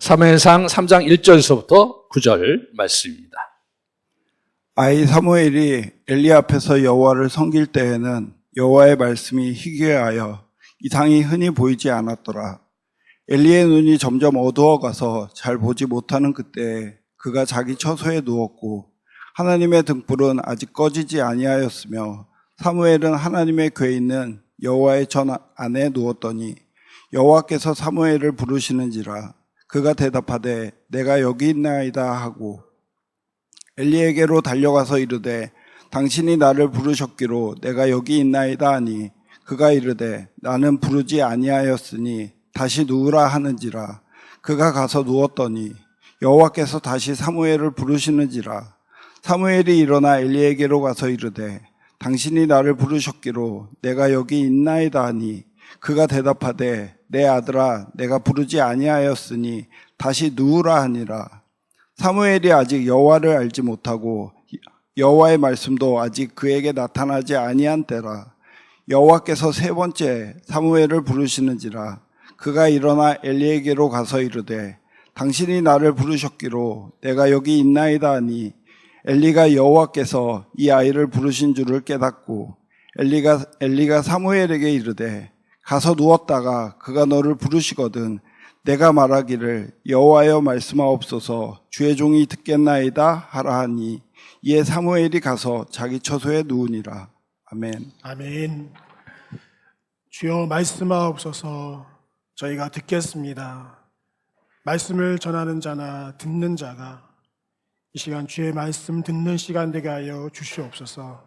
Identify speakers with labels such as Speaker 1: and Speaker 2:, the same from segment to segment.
Speaker 1: 사무엘상 3장 1절에서부터 9절 말씀입니다.
Speaker 2: 아이 사무엘이 엘리 앞에서 여호와를 섬길 때에는 여호와의 말씀이 희귀하여 이상이 흔히 보이지 않았더라. 엘리의 눈이 점점 어두워가서 잘 보지 못하는 그때에 그가 자기 처소에 누웠고 하나님의 등불은 아직 꺼지지 아니하였으며 사무엘은 하나님의 궤에 있는 여호와의 전 안에 누웠더니 여호와께서 사무엘을 부르시는지라. 그가 대답하되 내가 여기 있나이다 하고 엘리에게로 달려가서 이르되 당신이 나를 부르셨기로 내가 여기 있나이다 하니 그가 이르되 나는 부르지 아니하였으니 다시 누우라 하는지라. 그가 가서 누웠더니 여호와께서 다시 사무엘을 부르시는지라. 사무엘이 일어나 엘리에게로 가서 이르되 당신이 나를 부르셨기로 내가 여기 있나이다 하니 그가 대답하되 내 아들아 내가 부르지 아니하였으니 다시 누우라 하니라. 사무엘이 아직 여호와를 알지 못하고 여호와의 말씀도 아직 그에게 나타나지 아니한 때라. 여호와께서 세 번째 사무엘을 부르시는지라. 그가 일어나 엘리에게로 가서 이르되 당신이 나를 부르셨기로 내가 여기 있나이다 하니 엘리가 여호와께서 이 아이를 부르신 줄을 깨닫고 엘리가 사무엘에게 이르되 가서 누웠다가 그가 너를 부르시거든 내가 말하기를 여호와여 말씀하옵소서 주의 종이 듣겠나이다 하라 하니 이에 사무엘이 가서 자기 처소에 누우니라. 아멘.
Speaker 3: 아멘. 주여 말씀하옵소서. 저희가 듣겠습니다. 말씀을 전하는 자나 듣는 자가 이 시간 주의 말씀 듣는 시간 되게 하여 주시옵소서.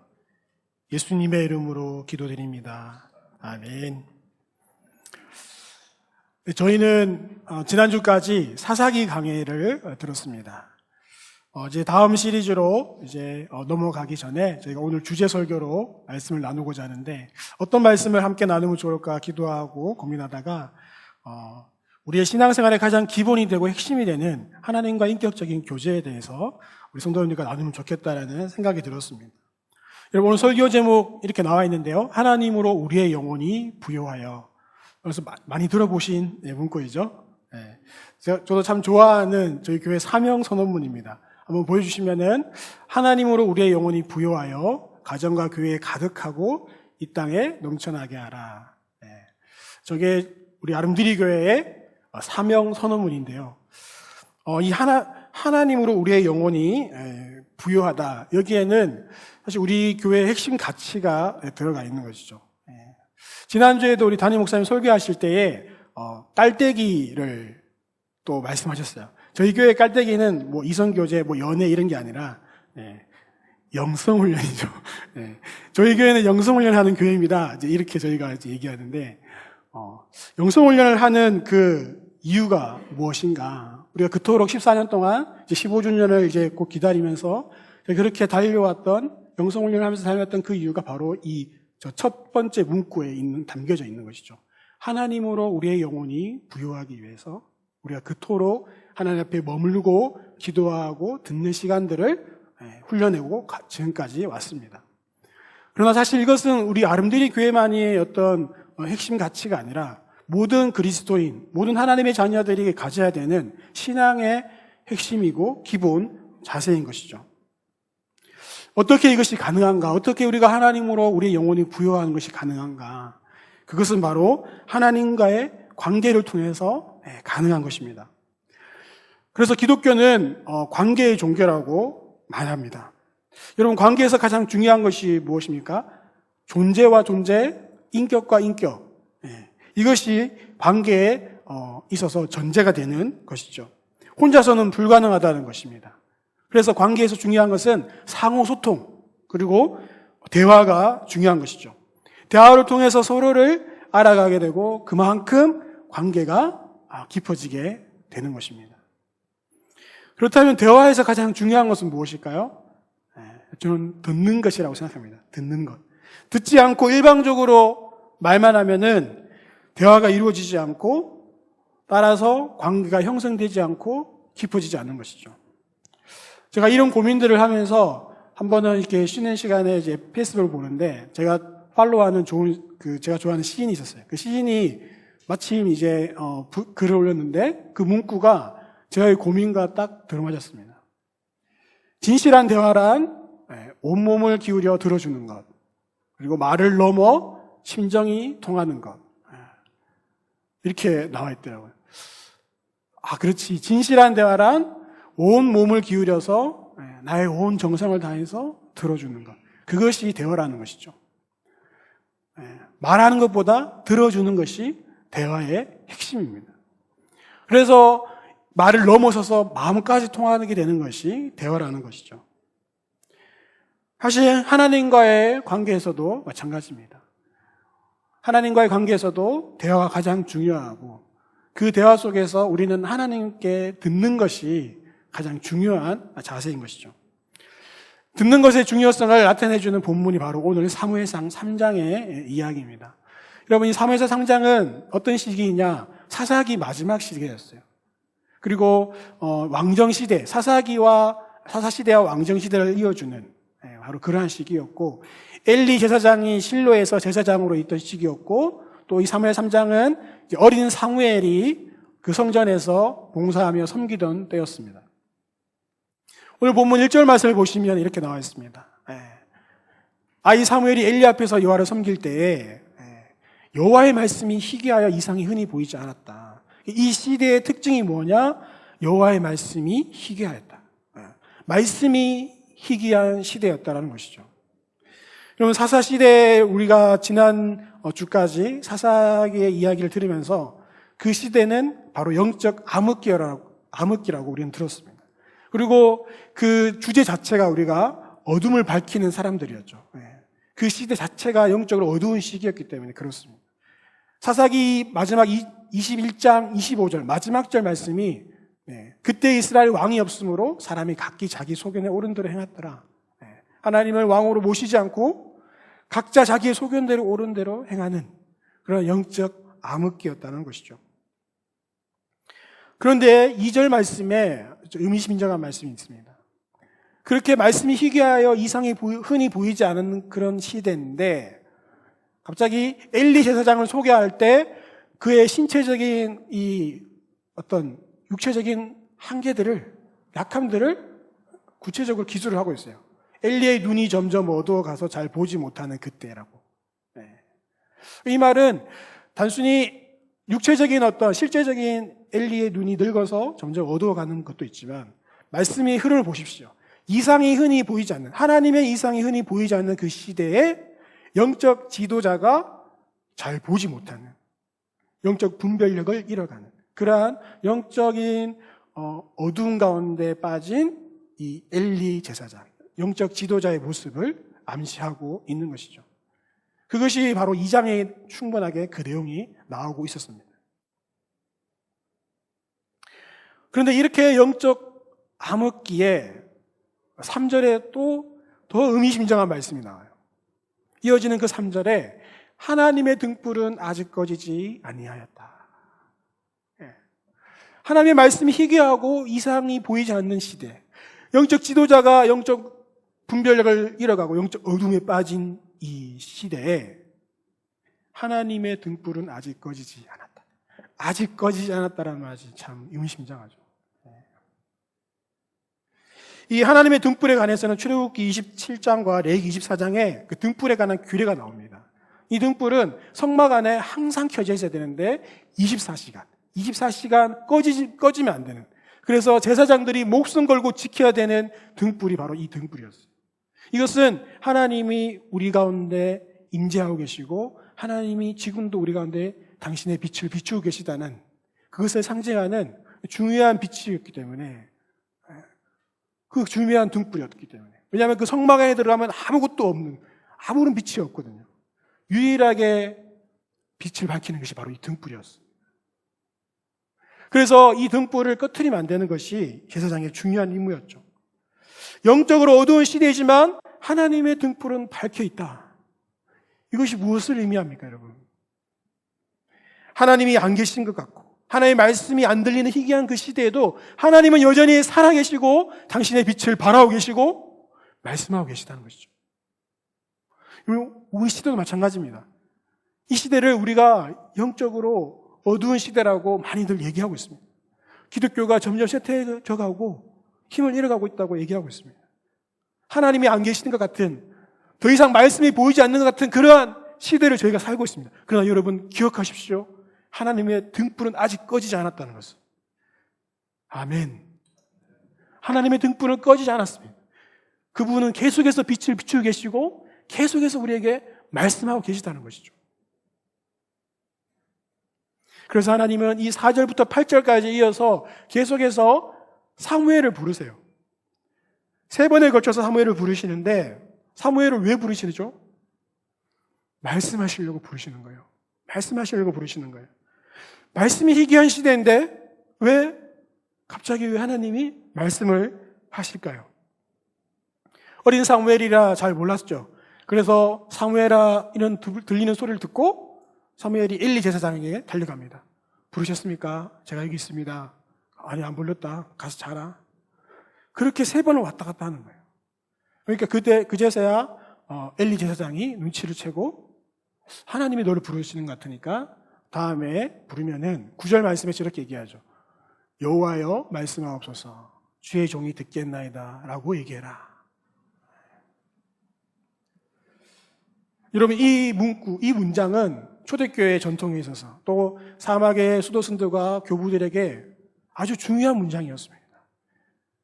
Speaker 3: 예수님의 이름으로 기도드립니다. 아멘. 저희는 지난주까지 사사기 강해를 들었습니다. 이제 다음 시리즈로 넘어가기 전에 저희가 오늘 주제 설교로 말씀을 나누고자 하는데 어떤 말씀을 함께 나누면 좋을까 기도하고 고민하다가 우리의 신앙생활의 가장 기본이 되고 핵심이 되는 하나님과 인격적인 교제에 대해서 우리 성도님들과 나누면 좋겠다라는 생각이 들었습니다. 여러분 오늘 설교 제목 이렇게 나와 있는데요. 하나님으로 우리의 영혼이 부요하여. 그래서 많이 들어보신 문구이죠. 네. 저도 참 좋아하는 저희 교회 사명 선언문입니다. 한번 보여주시면은 하나님으로 우리의 영혼이 부요하여 가정과 교회에 가득하고 이 땅에 넘쳐나게 하라. 네. 저게 우리 아름드리 교회의 사명 선언문인데요. 이 하나님으로 우리의 영혼이 부요하다. 여기에는 사실 우리 교회의 핵심 가치가 들어가 있는 것이죠. 지난주에도 우리 담임 목사님 설교하실 때에 깔때기를 또 말씀하셨어요. 저희 교회 깔때기는 뭐 이성교제, 뭐 연애 이런 게 아니라 영성훈련이죠. 저희 교회는 영성훈련하는 교회입니다. 이렇게 저희가 얘기하는데 영성훈련을 하는 그 이유가 무엇인가? 우리가 그토록 14년 동안 15주년을 이제 꼭 기다리면서 그렇게 달려왔던 영성훈련을 하면서 달려왔던 그 이유가 바로 이 첫 번째 문구에 담겨져 있는 것이죠. 하나님으로 우리의 영혼이 부요하기 위해서 우리가 그토록 하나님 앞에 머물고 기도하고 듣는 시간들을 훈련해오고 지금까지 왔습니다. 그러나 사실 이것은 우리 아름드리 교회만의 어떤 핵심 가치가 아니라 모든 그리스도인, 모든 하나님의 자녀들이 가져야 되는 신앙의 핵심이고 기본 자세인 것이죠. 어떻게 이것이 가능한가? 어떻게 우리가 하나님으로 우리의 영혼이 부요하는 것이 가능한가? 그것은 바로 하나님과의 관계를 통해서 가능한 것입니다. 그래서 기독교는 관계의 종교라고 말합니다. 여러분 관계에서 가장 중요한 것이 무엇입니까? 존재와 존재, 인격과 인격. 이것이 관계에 있어서 전제가 되는 것이죠. 혼자서는 불가능하다는 것입니다. 그래서 관계에서 중요한 것은 상호소통 그리고 대화가 중요한 것이죠. 대화를 통해서 서로를 알아가게 되고 그만큼 관계가 깊어지게 되는 것입니다. 그렇다면 대화에서 가장 중요한 것은 무엇일까요? 저는 듣는 것이라고 생각합니다. 듣는 것. 듣지 않고 일방적으로 말만 하면은 대화가 이루어지지 않고 따라서 관계가 형성되지 않고 깊어지지 않는 것이죠. 제가 이런 고민들을 하면서 한 번은 이렇게 쉬는 시간에 이제 페이스북을 보는데 제가 팔로우하는 제가 좋아하는 시인이 있었어요. 그 시인이 마침 이제 글을 올렸는데 그 문구가 저의 고민과 딱 들어맞았습니다. 진실한 대화란 온몸을 기울여 들어주는 것, 그리고 말을 넘어 심정이 통하는 것, 이렇게 나와 있더라고요. 그렇지. 진실한 대화란 온 몸을 기울여서 나의 온 정성을 다해서 들어주는 것. 그것이 대화라는 것이죠. 말하는 것보다 들어주는 것이 대화의 핵심입니다. 그래서 말을 넘어서서 마음까지 통하게 되는 것이 대화라는 것이죠. 사실 하나님과의 관계에서도 마찬가지입니다. 하나님과의 관계에서도 대화가 가장 중요하고 그 대화 속에서 우리는 하나님께 듣는 것이 가장 중요한 자세인 것이죠. 듣는 것의 중요성을 나타내주는 본문이 바로 오늘 사무엘상 3장의 이야기입니다. 여러분, 이 사무엘상 3장은 어떤 시기이냐? 사사기 마지막 시기였어요. 그리고 왕정시대, 사사시대와 왕정시대를 이어주는 바로 그러한 시기였고, 엘리 제사장이 실로에서 제사장으로 있던 시기였고, 또 이 사무엘 3장은 어린 사무엘이 그 성전에서 봉사하며 섬기던 때였습니다. 오늘 본문 1절 말씀을 보시면 이렇게 나와 있습니다. 이 사무엘이 엘리 앞에서 여호와를 섬길 때에 여호와의 말씀이 희귀하여 이상이 흔히 보이지 않았다. 이 시대의 특징이 뭐냐? 여호와의 말씀이 희귀하였다. 말씀이 희귀한 시대였다는 것이죠. 여러분, 사사시대에 우리가 지난 주까지 사사기의 이야기를 들으면서 그 시대는 바로 영적 암흑기라고 우리는 들었습니다. 그리고 그 주제 자체가 우리가 어둠을 밝히는 사람들이었죠. 그 시대 자체가 영적으로 어두운 시기였기 때문에 그렇습니다. 사사기 마지막 21장 25절 마지막 절 말씀이 그때 이스라엘 왕이 없으므로 사람이 각기 자기 소견에 옳은 대로 행했더라. 하나님을 왕으로 모시지 않고 각자 자기의 소견대로 옳은 대로 행하는 그런 영적 암흑기였다는 것이죠. 그런데 2절 말씀에 의미심장한 말씀이 있습니다. 그렇게 말씀이 희귀하여 이상이 흔히 보이지 않은 그런 시대인데 갑자기 엘리 제사장을 소개할 때 그의 신체적인 이 어떤 육체적인 한계들을, 약함들을 구체적으로 기술을 하고 있어요. 엘리의 눈이 점점 어두워가서 잘 보지 못하는 그때라고. 이 말은 단순히 육체적인 어떤 실제적인 엘리의 눈이 늙어서 점점 어두워가는 것도 있지만 말씀의 흐름을 보십시오. 이상이 흔히 보이지 않는, 하나님의 이상이 흔히 보이지 않는 그 시대에 영적 지도자가 잘 보지 못하는, 영적 분별력을 잃어가는 그러한 영적인 어두운 가운데 빠진 이 엘리 제사장, 영적 지도자의 모습을 암시하고 있는 것이죠. 그것이 바로 2장에 충분하게 그 내용이 나오고 있었습니다. 그런데 이렇게 영적 암흑기에 3절에 또 더 의미심장한 말씀이 나와요. 이어지는 그 3절에 하나님의 등불은 아직 꺼지지 아니하였다. 하나님의 말씀이 희귀하고 이상이 보이지 않는 시대, 영적 지도자가 영적 분별력을 잃어가고 영적 어둠에 빠진 이 시대에 하나님의 등불은 아직 꺼지지 않았다. 아직 꺼지지 않았다라는 말이 참 의미심장하죠. 이 하나님의 등불에 관해서는 출애굽기 27장과 레위기 24장에 그 등불에 관한 규례가 나옵니다. 이 등불은 성막 안에 항상 켜져 있어야 되는데 24시간 꺼지면 안 되는, 그래서 제사장들이 목숨 걸고 지켜야 되는 등불이 바로 이 등불이었어요. 이것은 하나님이 우리 가운데 임재하고 계시고 하나님이 지금도 우리 가운데 당신의 빛을 비추고 계시다는 그것을 상징하는 중요한 빛이었기 때문에, 그 중요한 등불이었기 때문에, 왜냐하면 그 성막 안에 들어가면 아무것도 없는, 아무런 빛이 없거든요. 유일하게 빛을 밝히는 것이 바로 이 등불이었어요. 그래서 이 등불을 꺼트리면 안 되는 것이 제사장의 중요한 임무였죠. 영적으로 어두운 시대이지만 하나님의 등불은 밝혀 있다. 이것이 무엇을 의미합니까, 여러분? 하나님이 안 계신 것 같고 하나님의 말씀이 안 들리는 희귀한 그 시대에도 하나님은 여전히 살아계시고 당신의 빛을 발하고 계시고 말씀하고 계시다는 것이죠. 우리 시대도 마찬가지입니다. 이 시대를 우리가 영적으로 어두운 시대라고 많이들 얘기하고 있습니다. 기독교가 점점 쇠퇴해져 가고 힘을 잃어가고 있다고 얘기하고 있습니다. 하나님이 안 계시는 것 같은, 더 이상 말씀이 보이지 않는 것 같은 그러한 시대를 저희가 살고 있습니다. 그러나 여러분 기억하십시오. 하나님의 등불은 아직 꺼지지 않았다는 것을. 아멘. 하나님의 등불은 꺼지지 않았습니다. 그분은 계속해서 빛을 비추고 계시고 계속해서 우리에게 말씀하고 계시다는 것이죠. 그래서 하나님은 이 4절부터 8절까지 이어서 계속해서 사무엘을 부르세요. 3번에 걸쳐서 사무엘을 부르시는데, 사무엘을 왜 부르시죠? 말씀하시려고 부르시는 거예요. 말씀하시려고 부르시는 거예요. 말씀이 희귀한 시대인데 갑자기 왜 하나님이 말씀을 하실까요? 어린 사무엘이라 잘 몰랐죠. 그래서 사무엘아 이런 들리는 소리를 듣고 사무엘이 엘리 제사장에게 달려갑니다. 부르셨습니까? 제가 여기 있습니다. 아니, 안 불렀다. 가서 자라. 그렇게 3번을 왔다 갔다 하는 거예요. 그러니까 그제서야 엘리 제사장이 눈치를 채고 하나님이 너를 부르시는 것 같으니까 다음에 부르면은 9절 말씀에 저렇게 얘기하죠. 여호와여 말씀하옵소서. 주의 종이 듣겠나이다 라고 얘기해라. 여러분, 이 문장은 초대교회의 전통에 있어서 또 사막의 수도승들과 교부들에게 아주 중요한 문장이었습니다.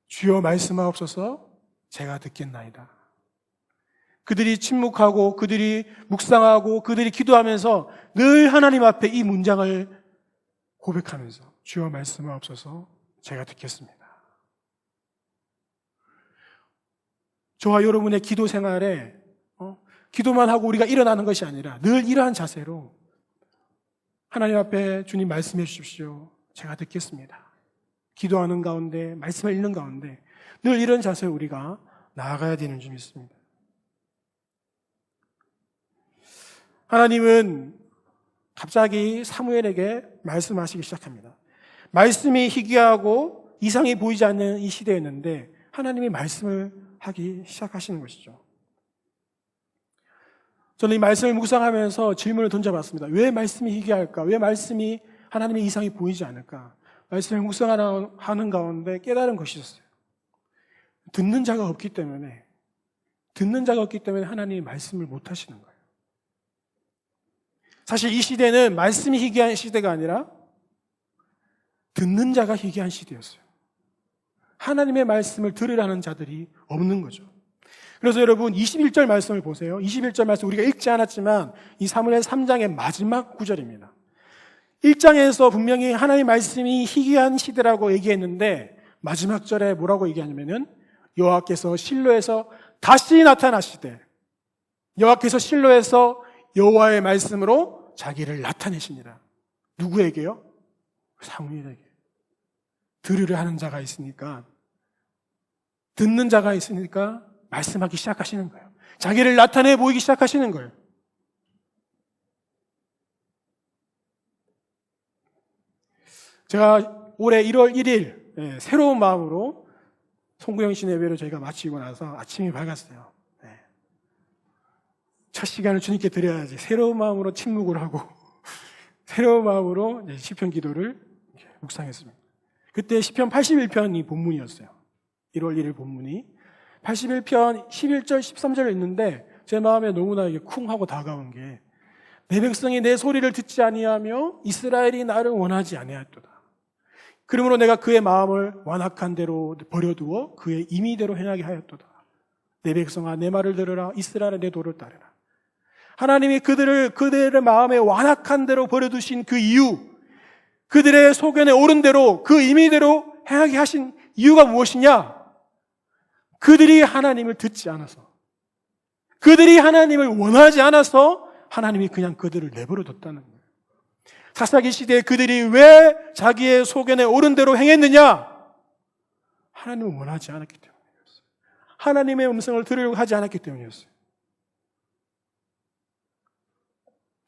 Speaker 3: 주여 말씀하옵소서. 제가 듣겠나이다. 그들이 침묵하고 그들이 묵상하고 그들이 기도하면서 늘 하나님 앞에 이 문장을 고백하면서 주여 말씀하옵소서. 제가 듣겠습니다. 저와 여러분의 기도 생활에 기도만 하고 우리가 일어나는 것이 아니라 늘 이러한 자세로 하나님 앞에 주님 말씀해 주십시오. 제가 듣겠습니다. 기도하는 가운데, 말씀을 읽는 가운데 늘 이런 자세로 우리가 나아가야 되는 줄 믿습니다. 하나님은 갑자기 사무엘에게 말씀하시기 시작합니다. 말씀이 희귀하고 이상이 보이지 않는 이 시대였는데 하나님이 말씀을 하기 시작하시는 것이죠. 저는 이 말씀을 묵상하면서 질문을 던져봤습니다. 왜 말씀이 희귀할까? 왜 말씀이 하나님의 이상이 보이지 않을까? 말씀을 묵상하는 가운데 깨달은 것이 있었어요. 듣는 자가 없기 때문에 하나님이 말씀을 못 하시는 거예요. 사실 이 시대는 말씀이 희귀한 시대가 아니라 듣는 자가 희귀한 시대였어요. 하나님의 말씀을 들으라는 자들이 없는 거죠. 그래서 여러분 21절 말씀을 보세요. 21절 말씀 우리가 읽지 않았지만 이 사무엘 3장의 마지막 구절입니다. 1장에서 분명히 하나님의 말씀이 희귀한 시대라고 얘기했는데 마지막 절에 뭐라고 얘기하냐면은 여호와께서 실로에서 다시 나타나시되 여호와께서 실로에서 여호와의 말씀으로 자기를 나타내시니라. 누구에게요? 사무엘에게. 들으려 하는 자가 있으니까, 듣는 자가 있으니까 말씀하기 시작하시는 거예요. 자기를 나타내 보이기 시작하시는 거예요. 제가 올해 1월 1일 새로운 마음으로 송구영신 예배를 저희가 마치고 나서 아침이 밝았어요. 첫 시간을 주님께 드려야지. 새로운 마음으로 침묵을 하고 새로운 마음으로 시편 기도를 묵상했습니다. 그때 시편 81편이 본문이었어요. 1월 1일 본문이 81편 11절 13절을 읽는데 제 마음에 너무나 이게 쿵 하고 다가온 게 내 백성이 내 소리를 듣지 아니하며 이스라엘이 나를 원하지 아니하였도다. 그러므로 내가 그의 마음을 완악한 대로 버려두어 그의 임의대로 행하게 하였도다. 내 백성아 내 말을 들으라. 이스라엘아 내 도를 따르라. 하나님이 그들의 마음에 완악한 대로 버려두신 그 이유, 그들의 소견에 옳은 대로 그 임의대로 행하게 하신 이유가 무엇이냐? 그들이 하나님을 듣지 않아서, 그들이 하나님을 원하지 않아서 하나님이 그냥 그들을 내버려 뒀다는 거예요. 사사기 시대에 그들이 왜 자기의 소견에 옳은 대로 행했느냐? 하나님을 원하지 않았기 때문이었어요. 하나님의 음성을 들으려고 하지 않았기 때문이었어요.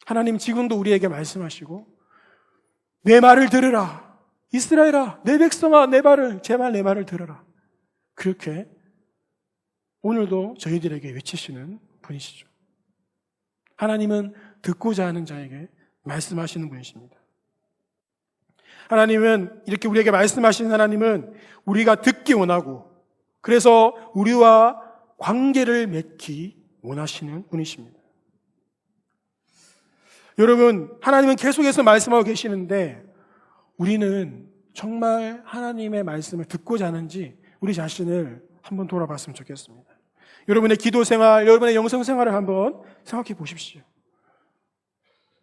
Speaker 3: 하나님 지금도 우리에게 말씀하시고 내 말을 들으라. 이스라엘아, 내 백성아, 제발 내 말을 들으라. 그렇게 오늘도 저희들에게 외치시는 분이시죠. 하나님은 듣고자 하는 자에게 말씀하시는 분이십니다. 하나님은 이렇게 우리에게 말씀하시는 하나님은 우리가 듣기 원하고 그래서 우리와 관계를 맺기 원하시는 분이십니다. 여러분, 하나님은 계속해서 말씀하고 계시는데 우리는 정말 하나님의 말씀을 듣고자 하는지 우리 자신을 한번 돌아봤으면 좋겠습니다. 여러분의 기도 생활, 여러분의 영성 생활을 한번 생각해 보십시오.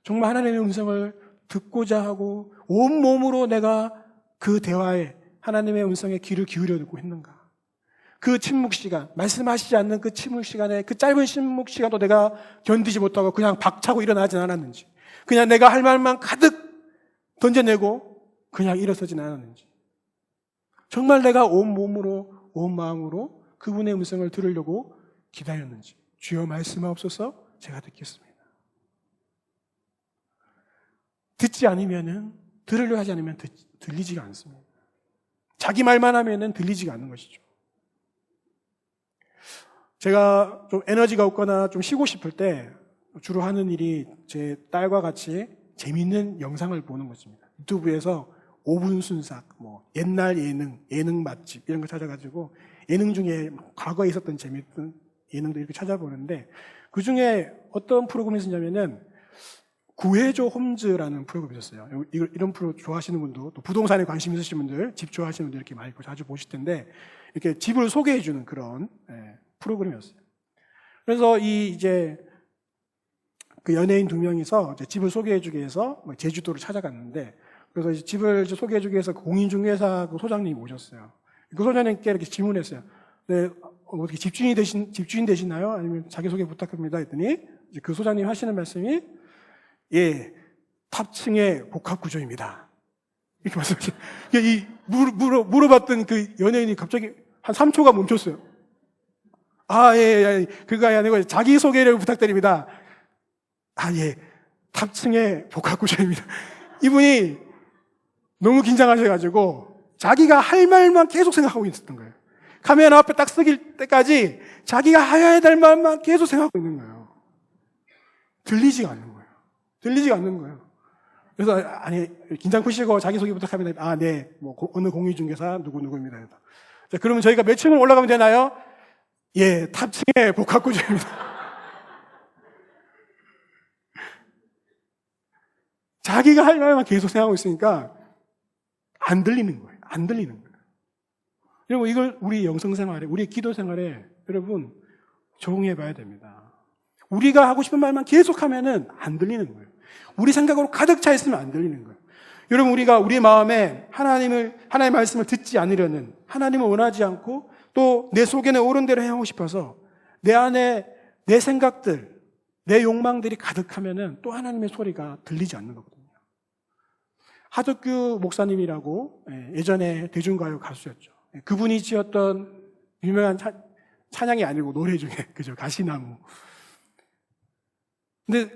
Speaker 3: 정말 하나님의 음성을 듣고자 하고 온몸으로 내가 그 대화에 하나님의 음성에 귀를 기울여 듣고 있는가? 그 침묵 시간, 말씀하시지 않는 그 침묵 시간에 그 짧은 침묵 시간도 내가 견디지 못하고 그냥 박차고 일어나진 않았는지, 그냥 내가 할 말만 가득 던져내고 그냥 일어서진 않았는지, 정말 내가 온 몸으로 온 마음으로 그분의 음성을 들으려고 기다렸는지, 주여 말씀하옵소서, 제가 듣겠습니다. 듣지 않으면은, 들으려 하지 않으면 들리지가 않습니다. 자기 말만 하면은 들리지가 않는 것이죠. 제가 좀 에너지가 없거나 좀 쉬고 싶을 때 주로 하는 일이 제 딸과 같이 재밌는 영상을 보는 것입니다. 유튜브에서 5분 순삭, 옛날 예능 맛집 이런 거 찾아가지고 예능 중에 과거에 있었던 재밌던 예능도 이렇게 찾아보는데 그 중에 어떤 프로그램이 있었냐면은 구해줘 홈즈라는 프로그램이 있었어요. 이런 프로 좋아하시는 분도 또 부동산에 관심 있으신 분들, 집 좋아하시는 분들 이렇게 많이 자주 보실 텐데 이렇게 집을 소개해주는 그런 프로그램이었어요. 그래서 이제 그 연예인 2명이서 이제 집을 소개해주기 위해서 제주도를 찾아갔는데 그래서 이제 집을 소개해주기 위해서 공인중개사 그 소장님이 오셨어요. 그 소장님께 이렇게 질문했어요. 네, 어떻게 집주인 되시나요? 아니면 자기소개 부탁합니다. 했더니 이제 그 소장님 하시는 말씀이 예, 탑층의 복합구조입니다. 이렇게 말씀하셨어요. 이 물어봤던 그 연예인이 갑자기 한 3초가 멈췄어요. 예, 그거 아니고 자기소개를 부탁드립니다. 예, 탑층의 복합구조입니다. 이분이 너무 긴장하셔가지고 자기가 할 말만 계속 생각하고 있었던 거예요. 카메라 앞에 딱 서길 때까지 자기가 해야 될 말만 계속 생각하고 있는 거예요. 들리지가 않는 거예요. 그래서 긴장 푸시고 자기소개 부탁합니다. 네, 어느 공유중개사 누구입니다. 자, 그러면 저희가 몇 층을 올라가면 되나요? 예, 탑층의 복합구조입니다. 자기가 할 말만 계속 생각하고 있으니까 안 들리는 거예요. 여러분, 이걸 우리 영성생활에, 우리 기도생활에 여러분 적용해 봐야 됩니다. 우리가 하고 싶은 말만 계속하면은 안 들리는 거예요. 우리 생각으로 가득 차 있으면 안 들리는 거예요. 여러분, 우리가 우리 마음에 하나님의 말씀을 듣지 않으려는, 하나님을 원하지 않고 또 내 속에는 옳은 대로 행하고 싶어서 내 안에 내 생각들, 내 욕망들이 가득하면은 또 하나님의 소리가 들리지 않는 거거든요. 하덕규 목사님이라고 예전에 대중가요 가수였죠. 그분이 지었던 유명한 찬양이 아니고 노래 중에 그죠, 가시나무. 근데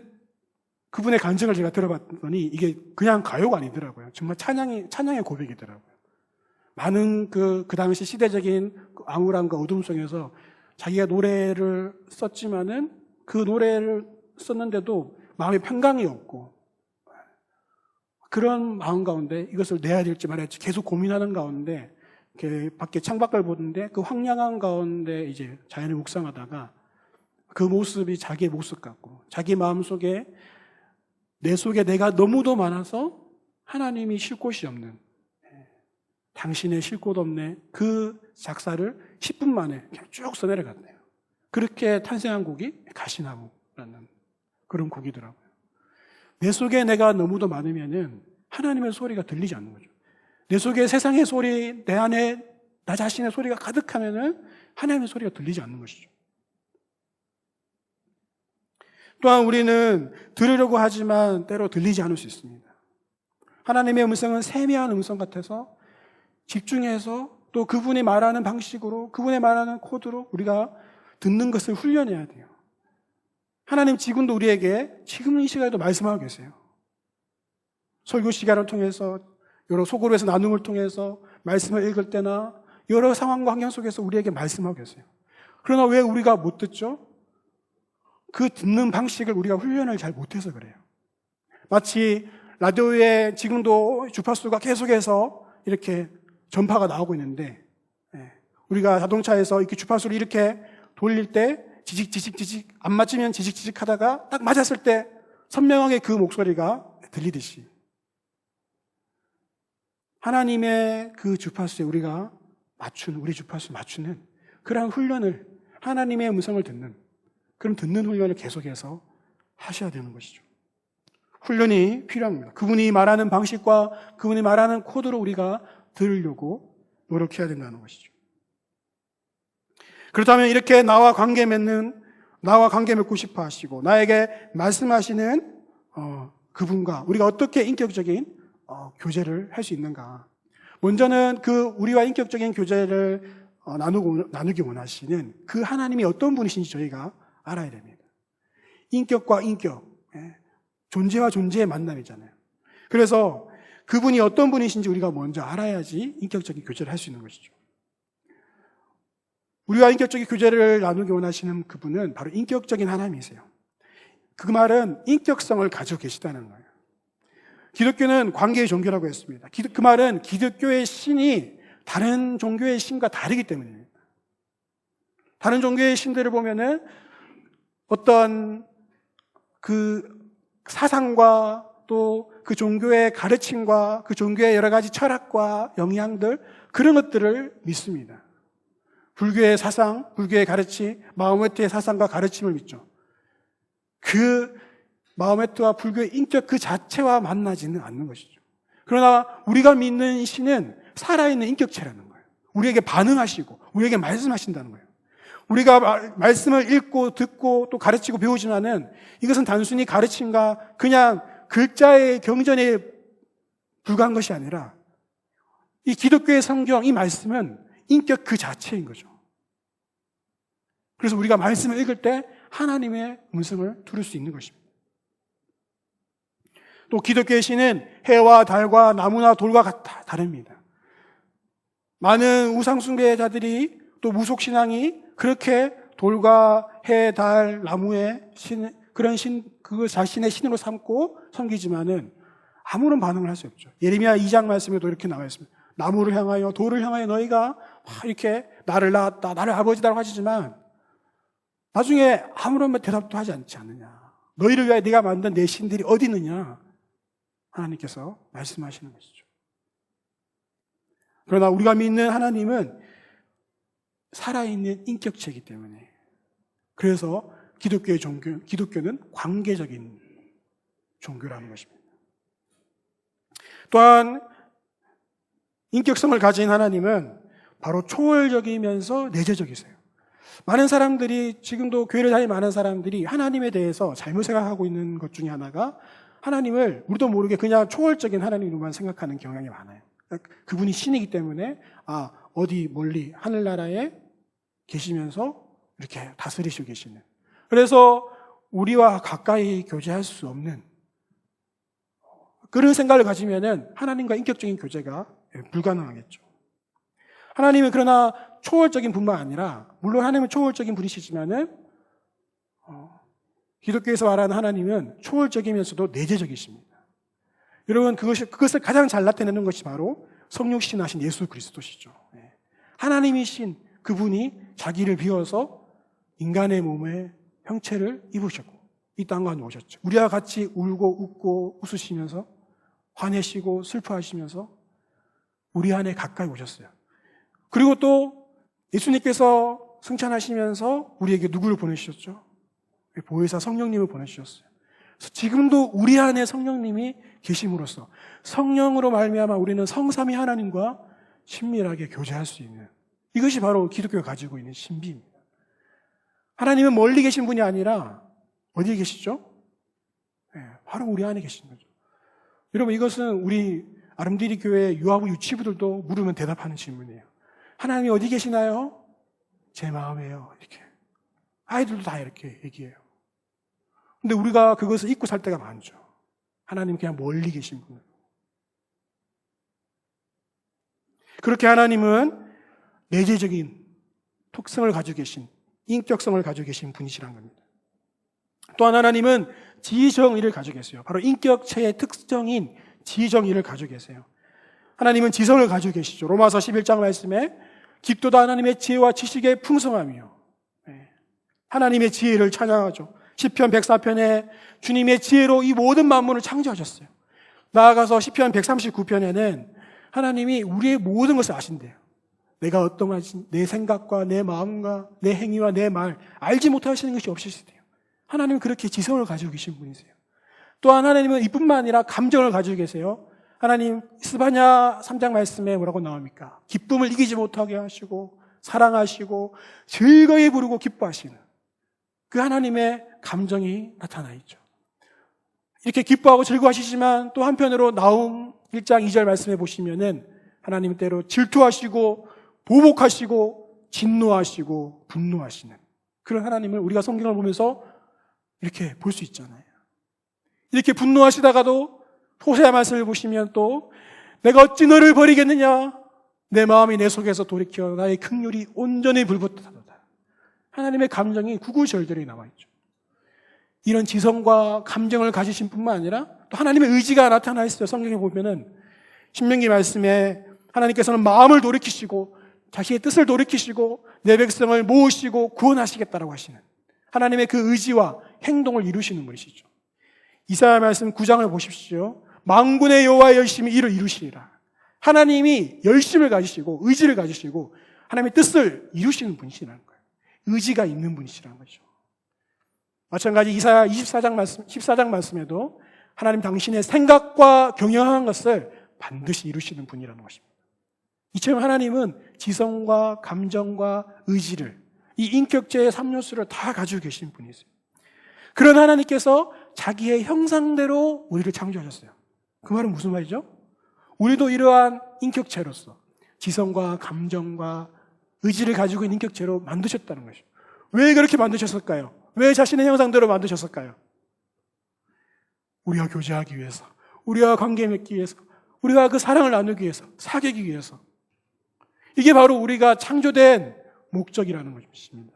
Speaker 3: 그분의 간증을 제가 들어봤더니 이게 그냥 가요가 아니더라고요. 정말 찬양의 고백이더라고요. 많은 그 당시 시대적인 암울함과 어둠 속에서 자기가 노래를 썼지만은 그 노래를 썼는데도 마음에 평강이 없고 그런 마음 가운데 이것을 내야 될지 말아야 될지 계속 고민하는 가운데 이렇게 밖에 창밖을 보는데 그 황량한 가운데 이제 자연을 묵상하다가 그 모습이 자기의 모습 같고 자기 마음 속에 내 속에 내가 너무도 많아서 하나님이 쉴 곳이 없는 당신의 쉴 곳 없네 그 작사를 10분 만에 그냥 쭉 써내려갔네요. 그렇게 탄생한 곡이 가시나무라는 그런 곡이더라고요. 내 속에 내가 너무도 많으면은 하나님의 소리가 들리지 않는 거죠. 내 속에 세상의 소리, 내 안에 나 자신의 소리가 가득하면은 하나님의 소리가 들리지 않는 것이죠. 또한 우리는 들으려고 하지만 때로 들리지 않을 수 있습니다. 하나님의 음성은 세미한 음성 같아서 집중해서 또 그분이 말하는 방식으로 그분의 말하는 코드로 우리가 듣는 것을 훈련해야 돼요. 하나님 지금도 우리에게 지금 이 시간에도 말씀하고 계세요. 설교 시간을 통해서 여러 소그룹에서 나눔을 통해서 말씀을 읽을 때나 여러 상황과 환경 속에서 우리에게 말씀하고 계세요. 그러나 왜 우리가 못 듣죠? 그 듣는 방식을 우리가 훈련을 잘 못해서 그래요. 마치 라디오에 지금도 주파수가 계속해서 이렇게 전파가 나오고 있는데, 우리가 자동차에서 이렇게 주파수를 이렇게 돌릴 때 지직 안 맞으면 지직 하다가 딱 맞았을 때 선명하게 그 목소리가 들리듯이 하나님의 그 주파수에 우리가 우리 주파수 맞추는 그러한 훈련을, 하나님의 음성을 듣는 훈련을 계속해서 하셔야 되는 것이죠. 훈련이 필요합니다. 그분이 말하는 방식과 그분이 말하는 코드로 우리가 들으려고 노력해야 된다는 것이죠. 그렇다면 이렇게 나와 관계 맺고 싶어 하시고 나에게 말씀하시는 그분과 우리가 어떻게 인격적인 교제를 할 수 있는가. 먼저는 그 우리와 인격적인 교제를 나누기 원하시는 그 하나님이 어떤 분이신지 저희가 알아야 됩니다. 인격과 인격, 존재와 존재의 만남이잖아요. 그래서 그분이 어떤 분이신지 우리가 먼저 알아야지 인격적인 교제를 할 수 있는 것이죠. 우리와 인격적인 교제를 나누기 원하시는 그분은 바로 인격적인 하나님이세요. 그 말은 인격성을 가지고 계시다는 거예요. 기독교는 관계의 종교라고 했습니다. 그 말은 기독교의 신이 다른 종교의 신과 다르기 때문입니다. 다른 종교의 신들을 보면은 어떤 그 사상과 또 그 종교의 가르침과 그 종교의 여러 가지 철학과 영향들, 그런 것들을 믿습니다. 불교의 사상, 불교의 가르침, 마호메트의 사상과 가르침을 믿죠. 그 마호메트와 불교의 인격 그 자체와 만나지는 않는 것이죠. 그러나 우리가 믿는 신은 살아있는 인격체라는 거예요. 우리에게 반응하시고 우리에게 말씀하신다는 거예요. 우리가 말씀을 읽고 듣고 또 가르치고 배우지만은 이것은 단순히 가르침과 그냥 글자의 경전에 불과한 것이 아니라 이 기독교의 성경, 이 말씀은 인격 그 자체인 거죠. 그래서 우리가 말씀을 읽을 때 하나님의 음성을 들을 수 있는 것입니다. 또 기독교의 신은 해와 달과 나무나 돌과 다릅니다. 많은 우상숭배자들이 또 무속신앙이 그렇게 돌과 해, 달, 나무의 그걸 자신의 신으로 삼고 섬기지만은 아무런 반응을 할 수 없죠. 예레미야 2장 말씀에도 이렇게 나와 있습니다. 나무를 향하여 돌을 향하여 너희가 이렇게 나를 낳았다, 나를 아버지다라고 하시지만 나중에 아무런 대답도 하지 않지 않느냐. 너희를 위하여 네가 만든 내 신들이 어디 있느냐. 하나님께서 말씀하시는 것이죠. 그러나 우리가 믿는 하나님은 살아있는 인격체이기 때문에, 그래서 기독교는 관계적인 종교라는 것입니다. 또한 인격성을 가진 하나님은 바로 초월적이면서 내재적이세요. 많은 사람들이, 지금도 교회를 다니는 많은 사람들이 하나님에 대해서 잘못 생각하고 있는 것 중에 하나가 하나님을 우리도 모르게 그냥 초월적인 하나님으로만 생각하는 경향이 많아요. 그분이 신이기 때문에 어디 멀리 하늘나라에 계시면서 이렇게 다스리시고 계시는, 그래서 우리와 가까이 교제할 수 없는 그런 생각을 가지면은 하나님과 인격적인 교제가 불가능하겠죠. 하나님은 그러나 초월적인 분만 아니라, 물론 하나님은 초월적인 분이시지만은 기독교에서 말하는 하나님은 초월적이면서도 내재적이십니다. 여러분, 그것을 가장 잘 나타내는 것이 바로 성육신하신 예수 그리스도시죠. 하나님이신 그분이 자기를 비워서 인간의 몸에 형체를 입으셨고 이 땅 가운데 오셨죠. 우리와 같이 울고 웃고 웃으시면서 화내시고 슬퍼하시면서 우리 안에 가까이 오셨어요. 그리고 또 예수님께서 승천하시면서 우리에게 누구를 보내주셨죠? 보혜사 성령님을 보내주셨어요. 그래서 지금도 우리 안에 성령님이 계심으로써 성령으로 말미암아 우리는 성삼위 하나님과 친밀하게 교제할 수 있는, 이것이 바로 기독교가 가지고 있는 신비입니다. 하나님은 멀리 계신 분이 아니라 어디에 계시죠? 바로 우리 안에 계신 거죠. 여러분, 이것은 우리 아름드리 교회 유아부 유치부들도 물으면 대답하는 질문이에요. 하나님이 어디 계시나요? 제 마음에요. 이렇게. 아이들도 다 이렇게 얘기해요. 근데 우리가 그것을 잊고 살 때가 많죠. 하나님 그냥 멀리 계신 분. 그렇게 하나님은 내재적인 특성을 가지고 계신, 인격성을 가지고 계신 분이시란 겁니다. 또한 하나님은 지정의를 가지고 계세요. 바로 인격체의 특성인 지정의를 가지고 계세요. 하나님은 지성을 가지고 계시죠. 로마서 11장 말씀에 깊도다 하나님의 지혜와 지식의 풍성함이요. 하나님의 지혜를 찬양하죠. 시편 104편에 주님의 지혜로 이 모든 만물을 창조하셨어요. 나아가서 시편 139편에는 하나님이 우리의 모든 것을 아신대요. 내가 어떠한지 내 생각과 내 마음과 내 행위와 내 말 알지 못하시는 것이 없으시대요. 하나님은 그렇게 지성을 가지고 계신 분이세요. 또한 하나님은 이뿐만 아니라 감정을 가지고 계세요. 하나님 스바냐 3장 말씀에 뭐라고 나옵니까? 기쁨을 이기지 못하게 하시고 사랑하시고 즐거이 부르고 기뻐하시는 그 하나님의 감정이 나타나 있죠. 이렇게 기뻐하고 즐거워하시지만 또 한편으로 나움 1장 2절 말씀에 보시면은 하나님 때로 질투하시고 보복하시고 진노하시고 분노하시는 그런 하나님을 우리가 성경을 보면서 이렇게 볼 수 있잖아요. 이렇게 분노하시다가도 호세아 말씀을 보시면 또 내가 어찌 너를 버리겠느냐 내 마음이 내 속에서 돌이켜 나의 긍휼이 온전히 불붙었다. 하나님의 감정이 구구절절히 나와있죠. 이런 지성과 감정을 가지신 뿐만 아니라 또 하나님의 의지가 나타나 있어요. 성경에 보면은 신명기 말씀에 하나님께서는 마음을 돌이키시고 자신의 뜻을 돌이키시고 내 백성을 모으시고 구원하시겠다라고 하시는 하나님의 그 의지와 행동을 이루시는 분이시죠. 이사야 말씀 9장을 보십시오. 만군의 여호와의 열심히 이를 이루시리라. 하나님이 열심을 가지시고 의지를 가지시고 하나님의 뜻을 이루시는 분이시라는 거예요. 의지가 있는 분이시라는 거죠. 마찬가지 이사야 14장 말씀에도 하나님 당신의 생각과 경영한 것을 반드시 이루시는 분이라는 것입니다. 이처럼 하나님은 지성과 감정과 의지를 이 인격체의 3요소를 다 가지고 계신 분이세요. 그런 하나님께서 자기의 형상대로 우리를 창조하셨어요. 그 말은 무슨 말이죠? 우리도 이러한 인격체로서 지성과 감정과 의지를 가지고 있는 인격체로 만드셨다는 것이죠. 왜 그렇게 만드셨을까요? 왜 자신의 형상대로 만드셨을까요? 우리와 교제하기 위해서, 우리와 관계 맺기 위해서, 우리와 그 사랑을 나누기 위해서, 사귀기 위해서. 이게 바로 우리가 창조된 목적이라는 것입니다.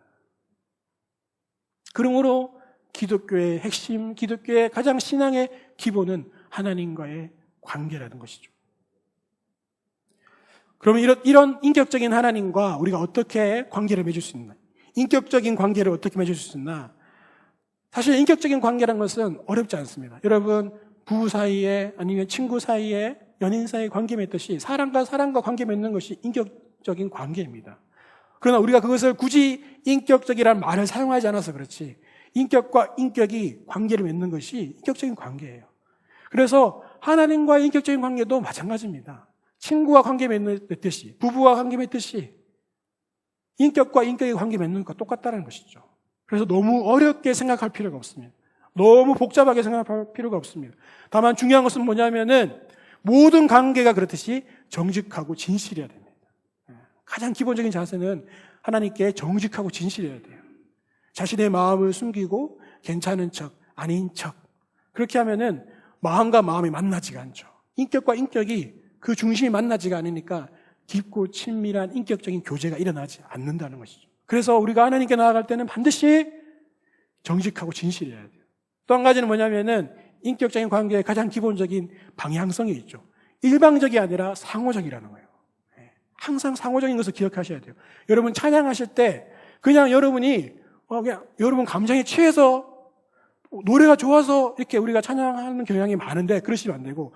Speaker 3: 그러므로 기독교의 핵심, 기독교의 가장 신앙의 기본은 하나님과의 관계라는 것이죠. 그러면 이런 인격적인 하나님과 우리가 어떻게 관계를 맺을 수 있나? 인격적인 관계를 어떻게 맺을 수 있나? 사실 인격적인 관계라는 것은 어렵지 않습니다. 여러분, 부부 사이에 아니면 친구 사이에 연인 사이에 관계 맺듯이 사람과 사람과 관계 맺는 것이 인격적인 관계입니다. 그러나 우리가 그것을 굳이 인격적이라는 말을 사용하지 않아서 그렇지 인격과 인격이 관계를 맺는 것이 인격적인 관계예요. 그래서 하나님과의 인격적인 관계도 마찬가지입니다. 친구와 관계 맺듯이 부부와 관계 맺듯이 인격과 인격의 관계 맺는 것과 똑같다는 것이죠. 그래서 너무 어렵게 생각할 필요가 없습니다. 너무 복잡하게 생각할 필요가 없습니다. 다만 중요한 것은 뭐냐면은 모든 관계가 그렇듯이 정직하고 진실해야 됩니다. 가장 기본적인 자세는 하나님께 정직하고 진실해야 돼요. 자신의 마음을 숨기고 괜찮은 척, 아닌 척. 그렇게 하면은 마음과 마음이 만나지가 않죠. 인격과 인격이 그 중심이 만나지가 않으니까 깊고 친밀한 인격적인 교제가 일어나지 않는다는 것이죠. 그래서 우리가 하나님께 나아갈 때는 반드시 정직하고 진실해야 돼요. 또 한 가지는 뭐냐면은 인격적인 관계의 가장 기본적인 방향성이 있죠. 일방적이 아니라 상호적이라는 거예요. 항상 상호적인 것을 기억하셔야 돼요. 여러분 찬양하실 때 그냥 여러분이 그냥 여러분 감정에 취해서 노래가 좋아서 이렇게 우리가 찬양하는 경향이 많은데 그러시면 안 되고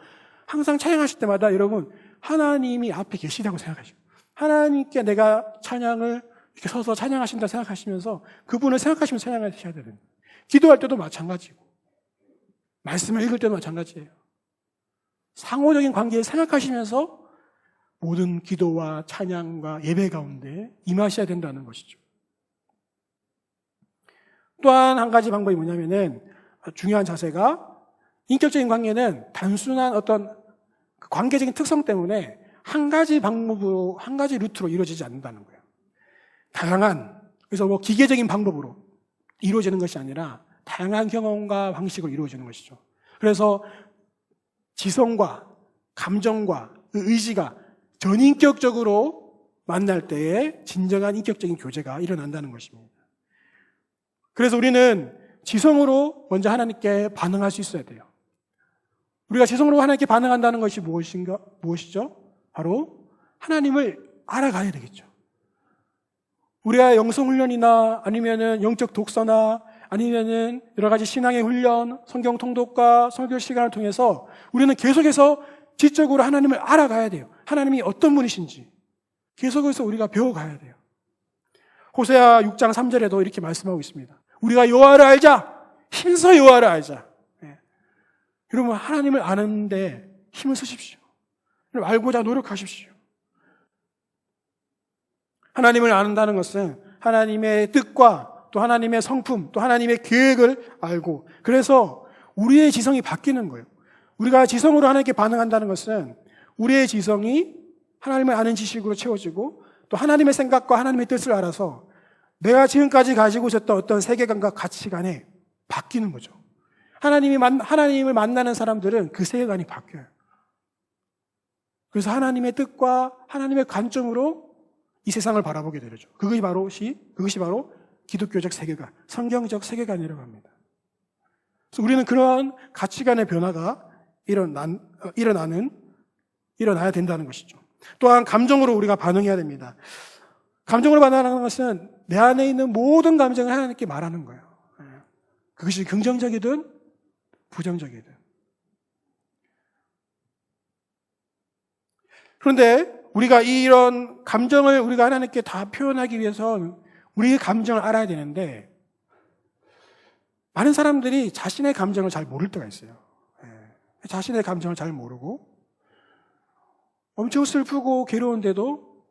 Speaker 3: 항상 찬양하실 때마다 여러분 하나님이 앞에 계시다고 생각하시고 하나님께 내가 찬양을 이렇게 서서 찬양하신다 생각하시면서 그분을 생각하시면서 찬양하셔야 됩니다. 기도할 때도 마찬가지고 말씀을 읽을 때도 마찬가지예요. 상호적인 관계를 생각하시면서 모든 기도와 찬양과 예배 가운데 임하셔야 된다는 것이죠. 또한 한 가지 방법이 뭐냐면은 중요한 자세가 인격적인 관계는 단순한 어떤 관계적인 특성 때문에 한 가지 방법으로, 한 가지 루트로 이루어지지 않는다는 거예요. 다양한, 그래서 뭐 기계적인 방법으로 이루어지는 것이 아니라 다양한 경험과 방식으로 이루어지는 것이죠. 그래서 지성과 감정과 의지가 전인격적으로 만날 때에 진정한 인격적인 교제가 일어난다는 것입니다. 그래서 우리는 지성으로 먼저 하나님께 반응할 수 있어야 돼요. 우리가 지성으로 하나님께 반응한다는 것이 무엇이죠? 바로 하나님을 알아가야 되겠죠. 우리가 영성훈련이나 아니면은 영적 독서나 아니면은 여러 가지 신앙의 훈련, 성경 통독과 설교 시간을 통해서 우리는 계속해서 지적으로 하나님을 알아가야 돼요. 하나님이 어떤 분이신지 계속해서 우리가 배워가야 돼요. 호세아 6장 3절에도 이렇게 말씀하고 있습니다. 우리가 여호와를 알자. 힘써 여호와를 알자. 여러분, 하나님을 아는데 힘을 쓰십시오. 알고자 노력하십시오. 하나님을 아는다는 것은 하나님의 뜻과 또 하나님의 성품, 또 하나님의 계획을 알고, 그래서 우리의 지성이 바뀌는 거예요. 우리가 지성으로 하나님께 반응한다는 것은 우리의 지성이 하나님을 아는 지식으로 채워지고, 또 하나님의 생각과 하나님의 뜻을 알아서 내가 지금까지 가지고 있었던 어떤 세계관과 가치관에 바뀌는 거죠. 하나님을 만나는 사람들은 그 세계관이 바뀌어요. 그래서 하나님의 뜻과 하나님의 관점으로 이 세상을 바라보게 되죠. 그것이 바로 기독교적 세계관, 성경적 세계관이라고 합니다. 그래서 우리는 그러한 가치관의 변화가 일어나야 된다는 것이죠. 또한 감정으로 우리가 반응해야 됩니다. 감정으로 반응하는 것은 내 안에 있는 모든 감정을 하나님께 말하는 거예요. 그것이 긍정적이든 부정적이든. 그런데 우리가 이런 감정을 우리가 하나님께 다 표현하기 위해서 우리의 감정을 알아야 되는데, 많은 사람들이 자신의 감정을 잘 모를 때가 있어요. 자신의 감정을 잘 모르고 엄청 슬프고 괴로운데도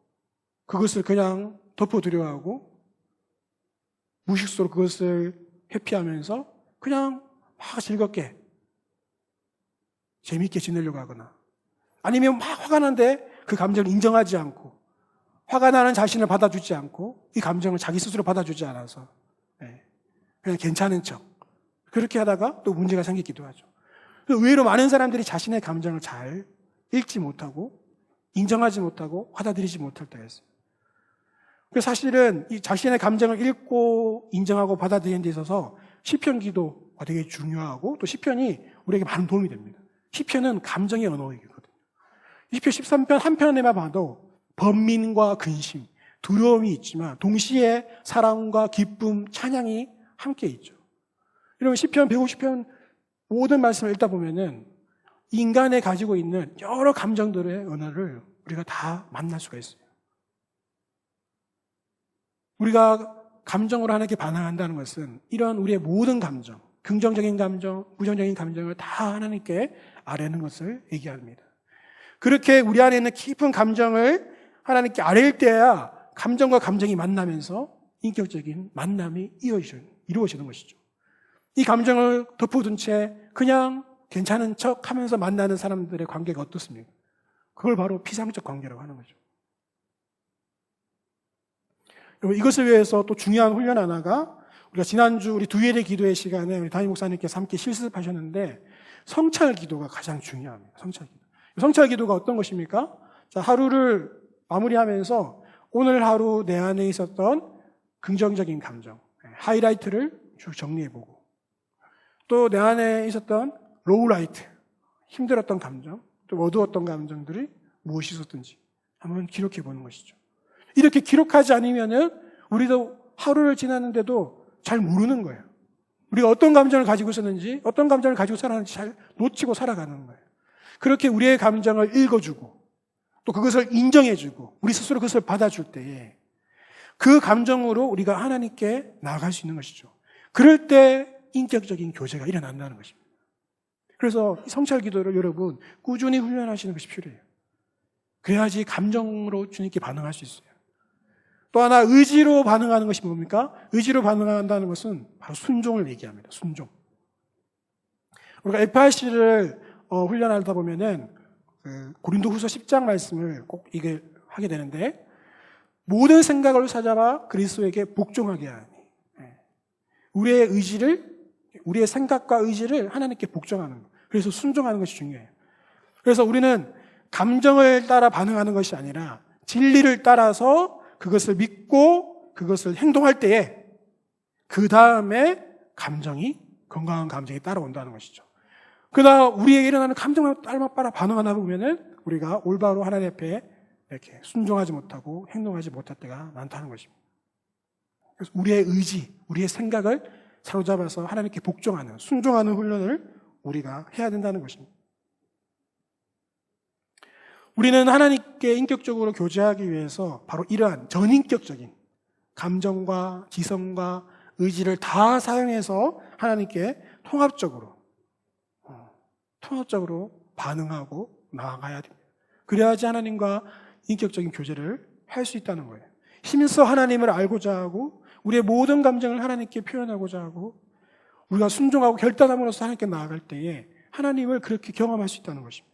Speaker 3: 그것을 그냥 덮어두려 하고 무식수로 그것을 회피하면서 그냥 막 즐겁게 재미있게 지내려고 하거나, 아니면 막 화가 나는데 그 감정을 인정하지 않고, 화가 나는 자신을 받아주지 않고 이 감정을 자기 스스로 받아주지 않아서 그냥 괜찮은 척 그렇게 하다가 또 문제가 생기기도 하죠. 의외로 많은 사람들이 자신의 감정을 잘 읽지 못하고 인정하지 못하고 받아들이지 못할 때가 있어요. 그래서 사실은 이 자신의 감정을 읽고 인정하고 받아들이는 데 있어서 시편 기도가 되게 중요하고, 또 시편이 우리에게 많은 도움이 됩니다. 시편은 감정의 언어이거든요. 시편 13편 한 편에만 봐도 번민과 근심, 두려움이 있지만 동시에 사랑과 기쁨, 찬양이 함께 있죠. 여러분, 시편 150편 모든 말씀을 읽다 보면은 인간에 가지고 있는 여러 감정들의 언어를 우리가 다 만날 수가 있어요. 우리가 감정으로 하나님께 반응한다는 것은 이런 우리의 모든 감정, 긍정적인 감정, 부정적인 감정을 다 하나님께 아뢰는 것을 얘기합니다. 그렇게 우리 안에 있는 깊은 감정을 하나님께 아뢰일 때야 감정과 감정이 만나면서 인격적인 만남이 이루어지는 것이죠. 이 감정을 덮어둔 채 그냥 괜찮은 척 하면서 만나는 사람들의 관계가 어떻습니까? 그걸 바로 피상적 관계라고 하는 거죠. 여러분, 이것을 위해서 또 중요한 훈련 하나가, 우리가 지난주 우리 두일의 기도의 시간에 우리 담임 목사님께서 함께 실습하셨는데, 성찰 기도가 가장 중요합니다. 성찰 기도가 어떤 것입니까? 자, 하루를 마무리하면서 오늘 하루 내 안에 있었던 긍정적인 감정, 하이라이트를 쭉 정리해보고, 또 내 안에 있었던 로우라이트, 힘들었던 감정, 또 어두웠던 감정들이 무엇이 있었든지 한번 기록해보는 것이죠. 이렇게 기록하지 않으면은 우리도 하루를 지났는데도 잘 모르는 거예요. 우리가 어떤 감정을 가지고 있었는지, 어떤 감정을 가지고 살았는지 잘 놓치고 살아가는 거예요. 그렇게 우리의 감정을 읽어주고 또 그것을 인정해주고 우리 스스로 그것을 받아줄 때에 그 감정으로 우리가 하나님께 나아갈 수 있는 것이죠. 그럴 때 인격적인 교제가 일어난다는 것입니다. 그래서 이 성찰 기도를 여러분 꾸준히 훈련하시는 것이 필요해요. 그래야지 감정으로 주님께 반응할 수 있어요. 또 하나, 의지로 반응하는 것이 뭡니까? 의지로 반응한다는 것은 바로 순종을 얘기합니다. 순종. 우리가 FRC를 훈련하다 보면은 고린도후서 10장 말씀을 꼭 이게 하게 되는데, 모든 생각을 찾아봐 그리스도에게 복종하게 하니, 우리의 의지를, 우리의 생각과 의지를 하나님께 복종하는 것. 그래서 순종하는 것이 중요해요. 그래서 우리는 감정을 따라 반응하는 것이 아니라 진리를 따라서 그것을 믿고 그것을 행동할 때에 그 다음에 건강한 감정이 따라온다는 것이죠. 그러나 우리에게 일어나는 감정을 따라 반응하다 보면은 우리가 올바로 하나님 앞에 이렇게 순종하지 못하고 행동하지 못할 때가 많다는 것입니다. 그래서 우리의 의지, 우리의 생각을 사로잡아서 하나님께 복종하는, 순종하는 훈련을 우리가 해야 된다는 것입니다. 우리는 하나님께 인격적으로 교제하기 위해서 바로 이러한 전인격적인 감정과 지성과 의지를 다 사용해서 하나님께 통합적으로 반응하고 나아가야 됩니다. 그래야지 하나님과 인격적인 교제를 할 수 있다는 거예요. 힘써 하나님을 알고자 하고 우리의 모든 감정을 하나님께 표현하고자 하고 우리가 순종하고 결단함으로써 하나님께 나아갈 때에 하나님을 그렇게 경험할 수 있다는 것입니다.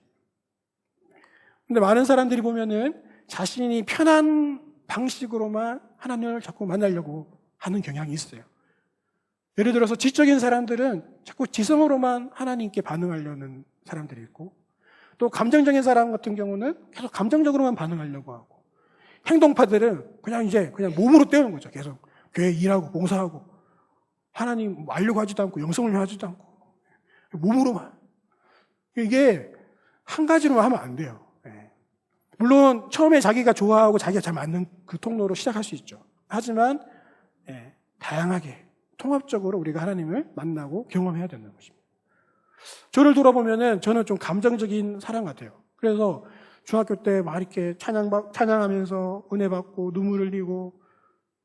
Speaker 3: 근데 많은 사람들이 보면은 자신이 편한 방식으로만 하나님을 자꾸 만나려고 하는 경향이 있어요. 예를 들어서 지적인 사람들은 자꾸 지성으로만 하나님께 반응하려는 사람들이 있고, 또 감정적인 사람 같은 경우는 계속 감정적으로만 반응하려고 하고, 행동파들은 그냥 몸으로 때우는 거죠. 계속 교회 일하고 봉사하고 하나님 알려고 하지도 않고 영성을 하지도 않고 몸으로만. 이게 한 가지로만 하면 안 돼요. 물론 처음에 자기가 좋아하고 자기가 잘 맞는 그 통로로 시작할 수 있죠. 하지만 다양하게 통합적으로 우리가 하나님을 만나고 경험해야 되는 것입니다. 저를 돌아보면은 저는 좀 감정적인 사람 같아요. 그래서 중학교 때 막 이렇게 찬양하면서 은혜 받고 눈물 흘리고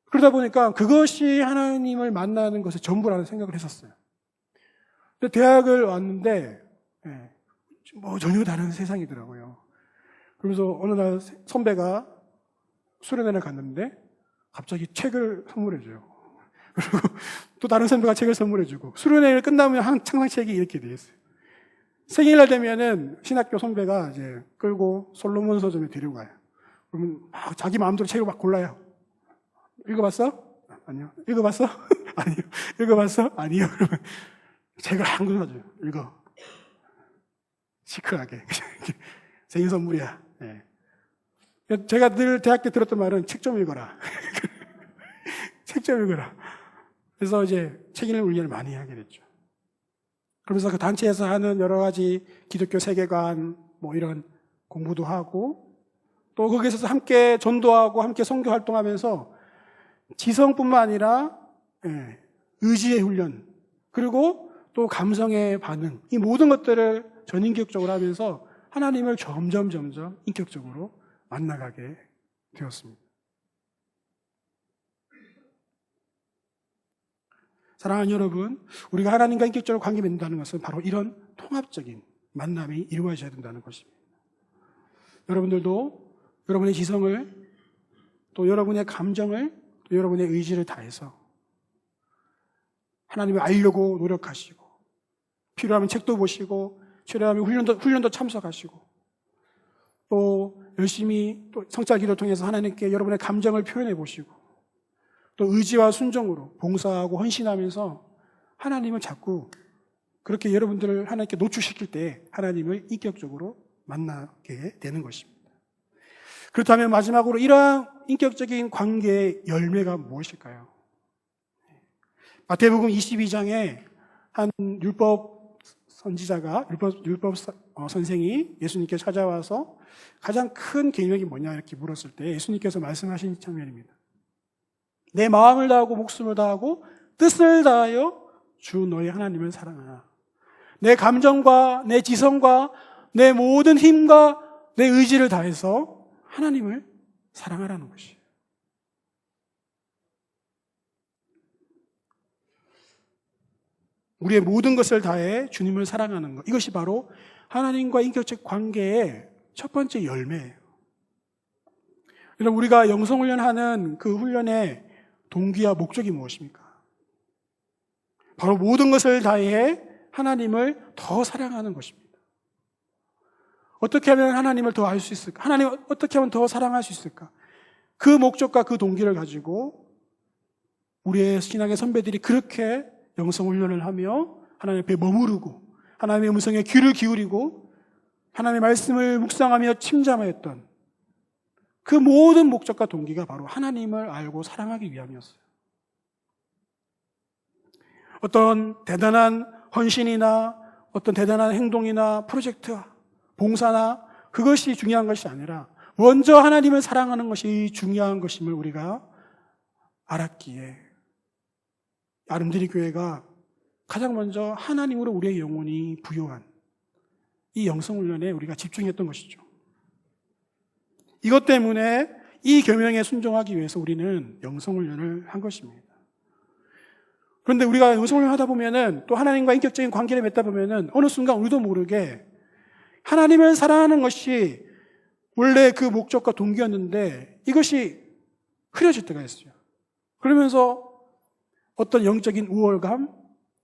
Speaker 3: 그러다 보니까 그것이 하나님을 만나는 것의 전부라는 생각을 했었어요. 근데 대학을 왔는데 전혀 다른 세상이더라고요. 그러면서 어느 날 선배가 수련회를 갔는데 갑자기 책을 선물해줘요. 그리고 또 다른 선배가 책을 선물해주고 수련회를 끝나면 항상 책이 이렇게 돼 있어요. 생일날 되면은 신학교 선배가 이제 끌고 솔로몬 서점에 데려가요. 그러면 막 자기 마음대로 책을 막 골라요. 읽어봤어? 아니요. 읽어봤어? 아니요. 읽어봤어? 아니요. 그러면 책을 한 권 사줘요. 읽어. 시크하게. 생일 선물이야. 네. 제가 늘 대학 때 들었던 말은 책 좀 읽어라. 책 좀 읽어라. 그래서 이제 책 읽는 훈련을 많이 하게 됐죠. 그러면서 그 단체에서 하는 여러 가지 기독교 세계관, 이런 공부도 하고, 또 거기서 함께 전도하고 함께 선교 활동하면서 지성뿐만 아니라 의지의 훈련, 그리고 또 감성의 반응, 이 모든 것들을 전인격적으로 하면서 하나님을 점점 인격적으로 만나가게 되었습니다. 사랑하는 여러분, 우리가 하나님과 인격적으로 관계 맺는다는 것은 바로 이런 통합적인 만남이 이루어져야 된다는 것입니다. 여러분들도 여러분의 지성을, 또 여러분의 감정을, 또 여러분의 의지를 다해서 하나님을 알려고 노력하시고, 필요하면 책도 보시고, 필요하면 훈련도 참석하시고, 또 열심히 또 성찰기도를 통해서 하나님께 여러분의 감정을 표현해 보시고, 또 의지와 순종으로 봉사하고 헌신하면서 하나님을 자꾸 그렇게 여러분들을 하나님께 노출시킬 때 하나님을 인격적으로 만나게 되는 것입니다. 그렇다면 마지막으로 이러한 인격적인 관계의 열매가 무엇일까요? 마태복음 22장에 한 율법 선지자가, 율법 선생이 예수님께 찾아와서 가장 큰 계명이 뭐냐 이렇게 물었을 때 예수님께서 말씀하신 장면입니다. 내 마음을 다하고 목숨을 다하고 뜻을 다하여 주 너의 하나님을 사랑하라. 내 감정과 내 지성과 내 모든 힘과 내 의지를 다해서 하나님을 사랑하라는 것이에요. 우리의 모든 것을 다해 주님을 사랑하는 것, 이것이 바로 하나님과 인격적 관계의 첫 번째 열매예요. 여러분, 우리가 영성훈련하는 그 훈련의 동기와 목적이 무엇입니까? 바로 모든 것을 다해 하나님을 더 사랑하는 것입니다. 어떻게 하면 하나님을 더 알 수 있을까? 하나님을 어떻게 하면 더 사랑할 수 있을까? 그 목적과 그 동기를 가지고 우리의 신앙의 선배들이 그렇게 영성훈련을 하며 하나님 앞에 머무르고 하나님의 음성에 귀를 기울이고 하나님의 말씀을 묵상하며 침잠하였던 그 모든 목적과 동기가 바로 하나님을 알고 사랑하기 위함이었어요. 어떤 대단한 헌신이나 어떤 대단한 행동이나 프로젝트, 봉사나 그것이 중요한 것이 아니라 먼저 하나님을 사랑하는 것이 중요한 것임을 우리가 알았기에 아름드리 교회가 가장 먼저 하나님으로 우리의 영혼이 부요한 이 영성훈련에 우리가 집중했던 것이죠. 이것 때문에 이 계명에 순종하기 위해서 우리는 영성훈련을 한 것입니다. 그런데 우리가 영성훈련을 하다 보면은 또 하나님과 인격적인 관계를 맺다 보면은 어느 순간 우리도 모르게 하나님을 사랑하는 것이 원래 그 목적과 동기였는데 이것이 흐려질 때가 있어요. 그러면서 어떤 영적인 우월감,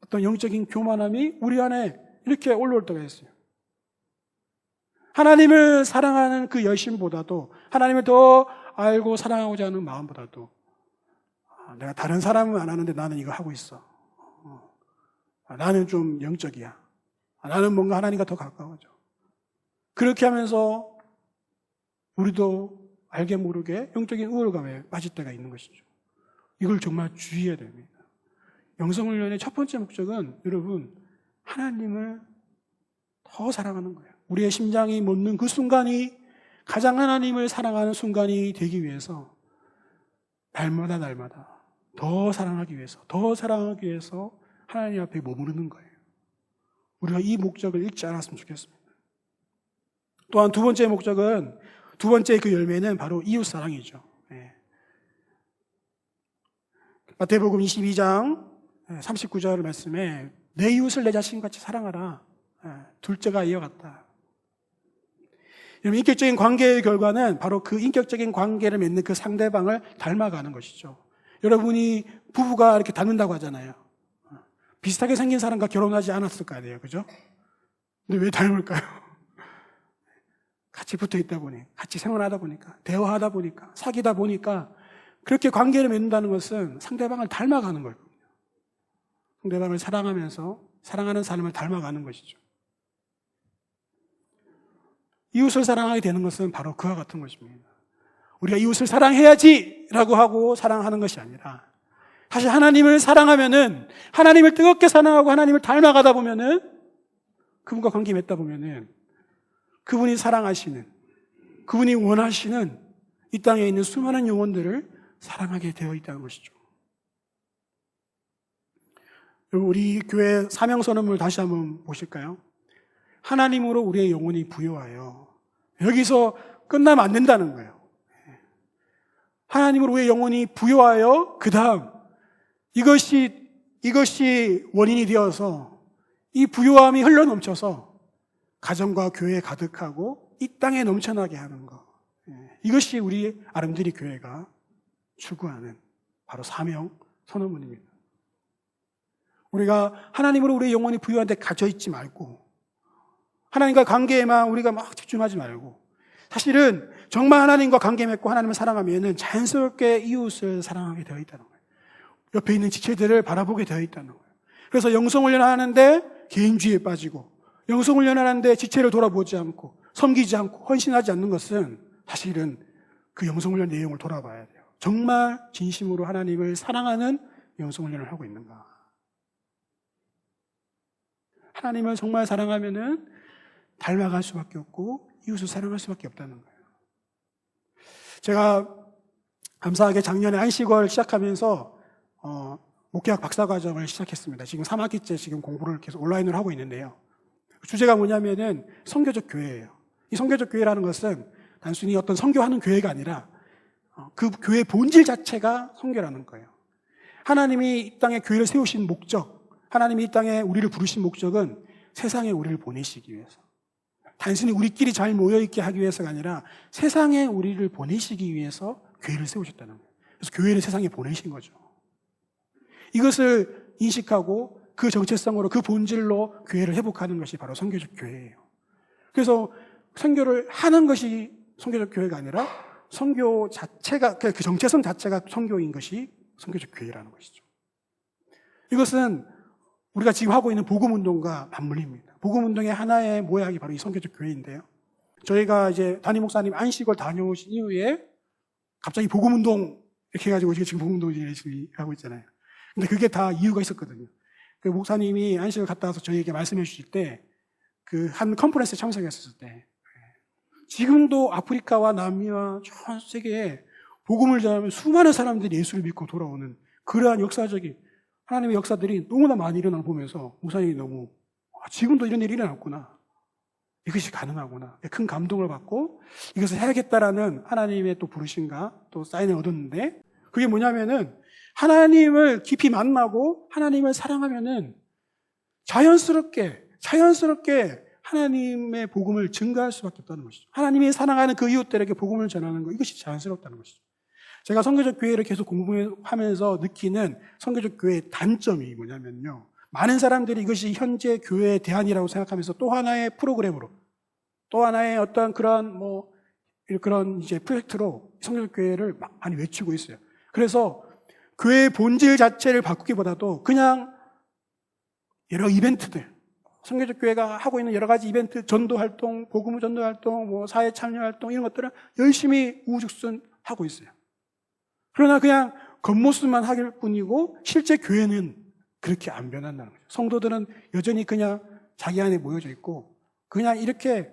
Speaker 3: 어떤 영적인 교만함이 우리 안에 이렇게 올라올 때가 있어요. 하나님을 사랑하는 그 열심보다도 하나님을 더 알고 사랑하고자 하는 마음보다도 내가 다른 사람은 안 하는데 나는 이거 하고 있어. 나는 좀 영적이야. 나는 뭔가 하나님과 더 가까워져. 그렇게 하면서 우리도 알게 모르게 영적인 우월감에 빠질 때가 있는 것이죠. 이걸 정말 주의해야 됩니다. 영성훈련의 첫 번째 목적은 여러분 하나님을 더 사랑하는 거예요. 우리의 심장이 멎는 그 순간이 가장 하나님을 사랑하는 순간이 되기 위해서 날마다 더 사랑하기 위해서 하나님 앞에 머무르는 거예요. 우리가 이 목적을 잃지 않았으면 좋겠습니다. 또한 두 번째 목적은, 두 번째 그 열매는 바로 이웃사랑이죠. 마태복음 22장 39절 말씀에 내 이웃을 내 자신같이 사랑하라. 둘째가 이어갔다. 인격적인 관계의 결과는 바로 그 인격적인 관계를 맺는 그 상대방을 닮아가는 것이죠. 여러분이 부부가 이렇게 닮는다고 하잖아요. 비슷하게 생긴 사람과 결혼하지 않았을 거 아니에요. 그죠? 근데 왜 닮을까요? 같이 붙어 있다 보니, 같이 생활하다 보니까, 대화하다 보니까, 사귀다 보니까 그렇게 관계를 맺는다는 것은 상대방을 닮아가는 거예요. 상대방을 사랑하면서 사랑하는 사람을 닮아가는 것이죠. 이웃을 사랑하게 되는 것은 바로 그와 같은 것입니다. 우리가 이웃을 사랑해야지 라고 하고 사랑하는 것이 아니라 사실 하나님을 사랑하면은, 하나님을 뜨겁게 사랑하고 하나님을 닮아가다 보면은, 그분과 관계 맺다 보면은 그분이 사랑하시는, 그분이 원하시는 이 땅에 있는 수많은 영혼들을 사랑하게 되어 있다는 것이죠. 우리 교회 사명선언을 다시 한번 보실까요? 하나님으로 우리의 영혼이 부요하여. 여기서 끝나면 안 된다는 거예요. 하나님으로 우리의 영혼이 부요하여 그 다음 이것이 원인이 되어서 이 부요함이 흘러넘쳐서 가정과 교회에 가득하고 이 땅에 넘쳐나게 하는 것. 이것이 우리 아름드리 교회가 추구하는 바로 사명 선언문입니다. 우리가 하나님으로 우리의 영혼이 부요한 데 갇혀 있지 말고 하나님과 관계에만 우리가 막 집중하지 말고 사실은 정말 하나님과 관계 맺고 하나님을 사랑하면 자연스럽게 이웃을 사랑하게 되어 있다는 거예요. 옆에 있는 지체들을 바라보게 되어 있다는 거예요. 그래서 영성훈련 하는데 개인주의에 빠지고 영성훈련 하는데 지체를 돌아보지 않고 섬기지 않고 헌신하지 않는 것은 사실은 그 영성훈련 내용을 돌아봐야 돼요. 정말 진심으로 하나님을 사랑하는 영성훈련을 하고 있는가? 하나님을 정말 사랑하면은 닮아갈 수밖에 없고 이웃을 사랑할 수밖에 없다는 거예요. 제가 감사하게 작년에 안식월 시작하면서 목회학 박사과정을 시작했습니다. 지금 3학기째 지금 공부를 계속 온라인으로 하고 있는데요. 주제가 뭐냐면은 선교적 교회예요. 이 선교적 교회라는 것은 단순히 어떤 선교하는 교회가 아니라 그 교회의 본질 자체가 선교라는 거예요. 하나님이 이 땅에 교회를 세우신 목적, 하나님이 이 땅에 우리를 부르신 목적은 세상에 우리를 보내시기 위해서, 단순히 우리끼리 잘 모여있게 하기 위해서가 아니라 세상에 우리를 보내시기 위해서 교회를 세우셨다는 거예요. 그래서 교회를 세상에 보내신 거죠. 이것을 인식하고 그 정체성으로, 그 본질로 교회를 회복하는 것이 바로 선교적 교회예요. 그래서 선교를 하는 것이 선교적 교회가 아니라 선교 자체가, 그 정체성 자체가 선교인 것이 선교적 교회라는 것이죠. 이것은 우리가 지금 하고 있는 복음운동과 맞물립니다. 복음운동의 하나의 모양이 바로 이 선교적 교회인데요. 저희가 이제 담임 목사님 안식을 다녀오신 이후에 갑자기 복음운동 이렇게 해가지고 지금 복음운동 열심히 하고 있잖아요. 근데 그게 다 이유가 있었거든요. 그 목사님이 안식을 갔다 와서 저희에게 말씀해 주실 때, 그 한 컨퍼런스에 참석했을 때, 지금도 아프리카와 남미와 전 세계에 복음을 전하면 수많은 사람들이 예수를 믿고 돌아오는 그러한 역사적인 하나님의 역사들이 너무나 많이 일어나는 걸 보면서 목사님이 너무 지금도 이런 일이 일어났구나. 이것이 가능하구나. 큰 감동을 받고 이것을 해야겠다라는 하나님의 또 부르심과 또 사인을 얻었는데, 그게 뭐냐면은 하나님을 깊이 만나고 하나님을 사랑하면은 자연스럽게 하나님의 복음을 증가할 수밖에 없다는 것이죠. 하나님이 사랑하는 그 이웃들에게 복음을 전하는 것, 이것이 자연스럽다는 것이죠. 제가 선교적 교회를 계속 공부하면서 느끼는 선교적 교회의 단점이 뭐냐면요, 많은 사람들이 이것이 현재 교회의 대안이라고 생각하면서 또 하나의 프로그램으로, 또 하나의 어떤 그런 그런 이제 프로젝트로 선교적 교회를 많이 외치고 있어요. 그래서 교회의 본질 자체를 바꾸기보다도 그냥 여러 이벤트들, 선교적 교회가 하고 있는 여러 가지 이벤트, 전도 활동, 복음 전도 활동, 사회 참여 활동, 이런 것들을 열심히 우후죽순 하고 있어요. 그러나 그냥 겉모습만 하길 뿐이고 실제 교회는 그렇게 안 변한다는 거죠. 성도들은 여전히 그냥 자기 안에 모여져 있고 그냥 이렇게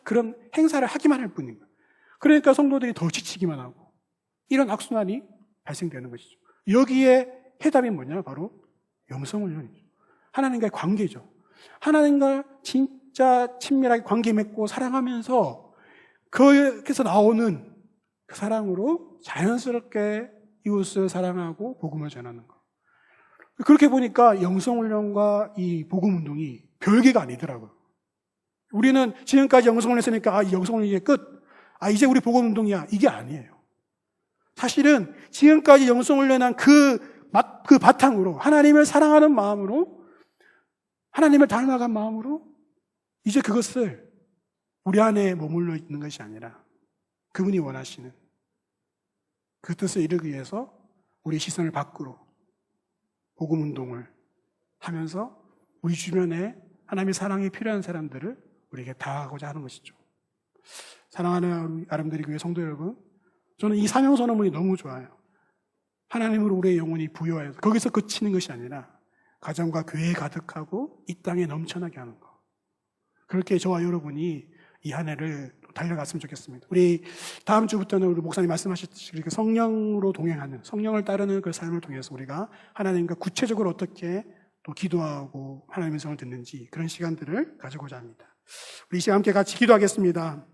Speaker 3: 그런 행사를 하기만 할 뿐인 거예요. 그러니까 성도들이 더 지치기만 하고 이런 악순환이 발생되는 것이죠. 여기에 해답이 뭐냐? 바로 영성훈련이죠. 하나님과의 관계죠. 하나님과 진짜 친밀하게 관계 맺고 사랑하면서 거기서 나오는 그 사랑으로 자연스럽게 이웃을 사랑하고 복음을 전하는 것. 그렇게 보니까 영성훈련과 이 복음운동이 별개가 아니더라고요. 우리는 지금까지 영성훈련 했으니까 이 영성훈련이 이제 끝. 이제 우리 복음운동이야. 이게 아니에요. 사실은 지금까지 영성훈련한 그 바탕으로 하나님을 사랑하는 마음으로, 하나님을 닮아간 마음으로 이제 그것을 우리 안에 머물러 있는 것이 아니라 그분이 원하시는 그 뜻을 이루기 위해서 우리 시선을 밖으로 복음운동을 하면서 우리 주변에 하나님의 사랑이 필요한 사람들을 우리에게 다하고자 하는 것이죠. 사랑하는 아름드리 교회 성도 여러분, 저는 이 사명선언문이 너무 좋아요. 하나님으로 우리의 영혼이 부여해서 거기서 그치는 것이 아니라 가정과 교회에 가득하고 이 땅에 넘쳐나게 하는 것. 그렇게 저와 여러분이 이 한 해를 달려갔으면 좋겠습니다. 우리 다음 주부터는 우리 목사님 말씀하셨듯이 성령으로 동행하는, 성령을 따르는 그 삶을 통해서 우리가 하나님과 구체적으로 어떻게 또 기도하고 하나님의 성을 듣는지 그런 시간들을 가지고자 합니다. 우리 이 시간 함께 같이 기도하겠습니다.